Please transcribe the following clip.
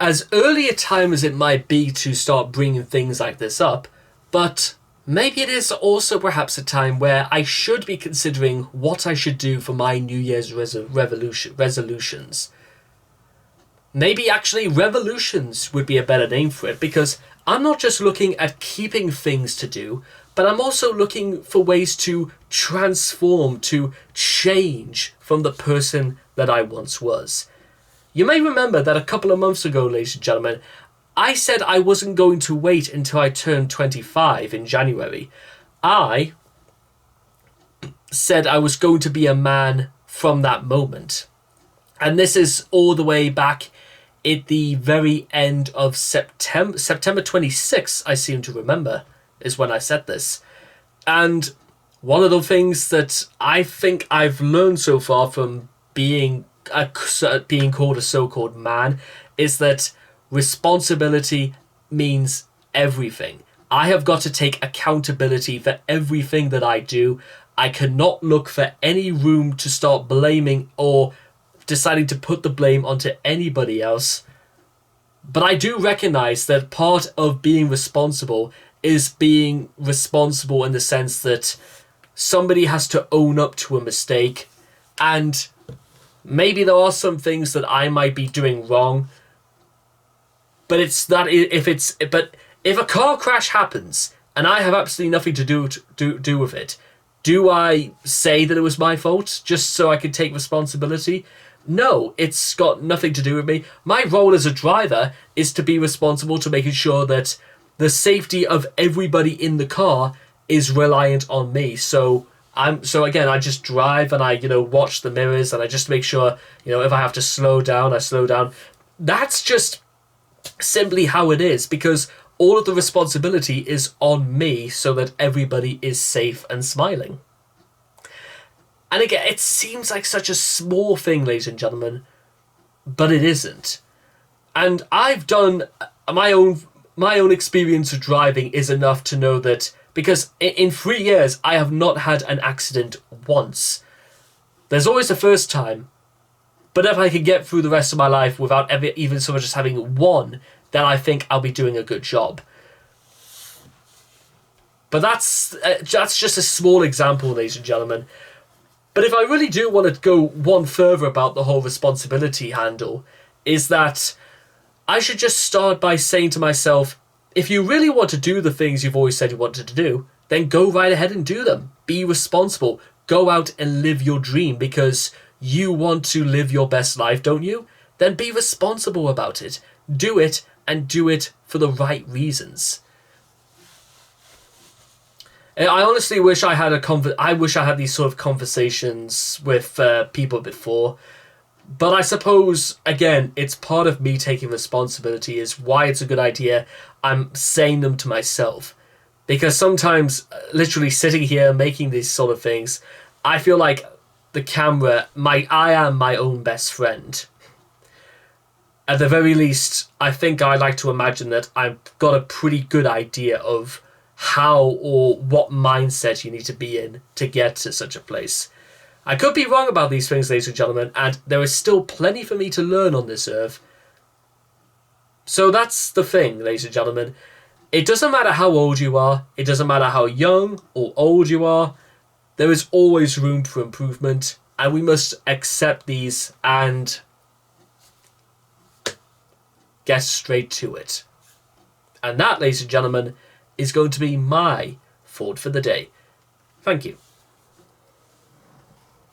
as early a time as it might be to start bringing things like this up, but maybe it is also perhaps a time where I should be considering what I should do for my New Year's resolutions. Maybe actually revolutions would be a better name for it, because I'm not just looking at keeping things to do, but I'm also looking for ways to transform, to change from the person that I once was. You may remember that a couple of months ago, ladies and gentlemen, I said I wasn't going to wait until I turned 25 in January. I said I was going to be a man from that moment. And this is all the way back at the very end of September 26th, I seem to remember, is when I said this. And one of the things that I think I've learned so far from being called a so-called man is that responsibility means everything. I have got to take accountability for everything that I do. I cannot look for any room to start blaming or deciding to put the blame onto anybody else. But I do recognize that part of being responsible is being responsible in the sense that somebody has to own up to a mistake, and maybe there are some things that I might be doing wrong, but if a car crash happens and I have absolutely nothing to do with it, do I say that it was my fault just so I can take responsibility? No, it's got nothing to do with me. My role as a driver is to be responsible to making sure that the safety of everybody in the car is reliant on me. So again, I just drive and I, watch the mirrors and I just make sure, if I have to slow down, I slow down. That's just simply how it is, because all of the responsibility is on me so that everybody is safe and smiling. And again, it seems like such a small thing, ladies and gentlemen, but it isn't. And I've done my own experience of driving is enough to know that, because in 3 years, I have not had an accident once. There's always a first time, but if I can get through the rest of my life without ever even so much as having one, then I think I'll be doing a good job. But that's just a small example, ladies and gentlemen. But if I really do want to go one further about the whole responsibility handle, is that I should just start by saying to myself, if you really want to do the things you've always said you wanted to do, then go right ahead and do them. Be responsible. Go out and live your dream, because you want to live your best life, don't you? Then be responsible about it. Do it, and do it for the right reasons. I honestly wish I had these sort of conversations with people before. But I suppose, again, it's part of me taking responsibility is why it's a good idea I'm saying them to myself. Because sometimes, literally sitting here making these sort of things, I feel like the camera, I am my own best friend. At the very least, I think I like to imagine that I've got a pretty good idea of how or what mindset you need to be in to get to such a place. I could be wrong about these things, ladies and gentlemen, and there is still plenty for me to learn on this earth. So that's the thing, ladies and gentlemen. It doesn't matter how old you are, it doesn't matter how young or old you are, there is always room for improvement, and we must accept these and get straight to it. And that, ladies and gentlemen, is going to be my thought for the day. Thank you.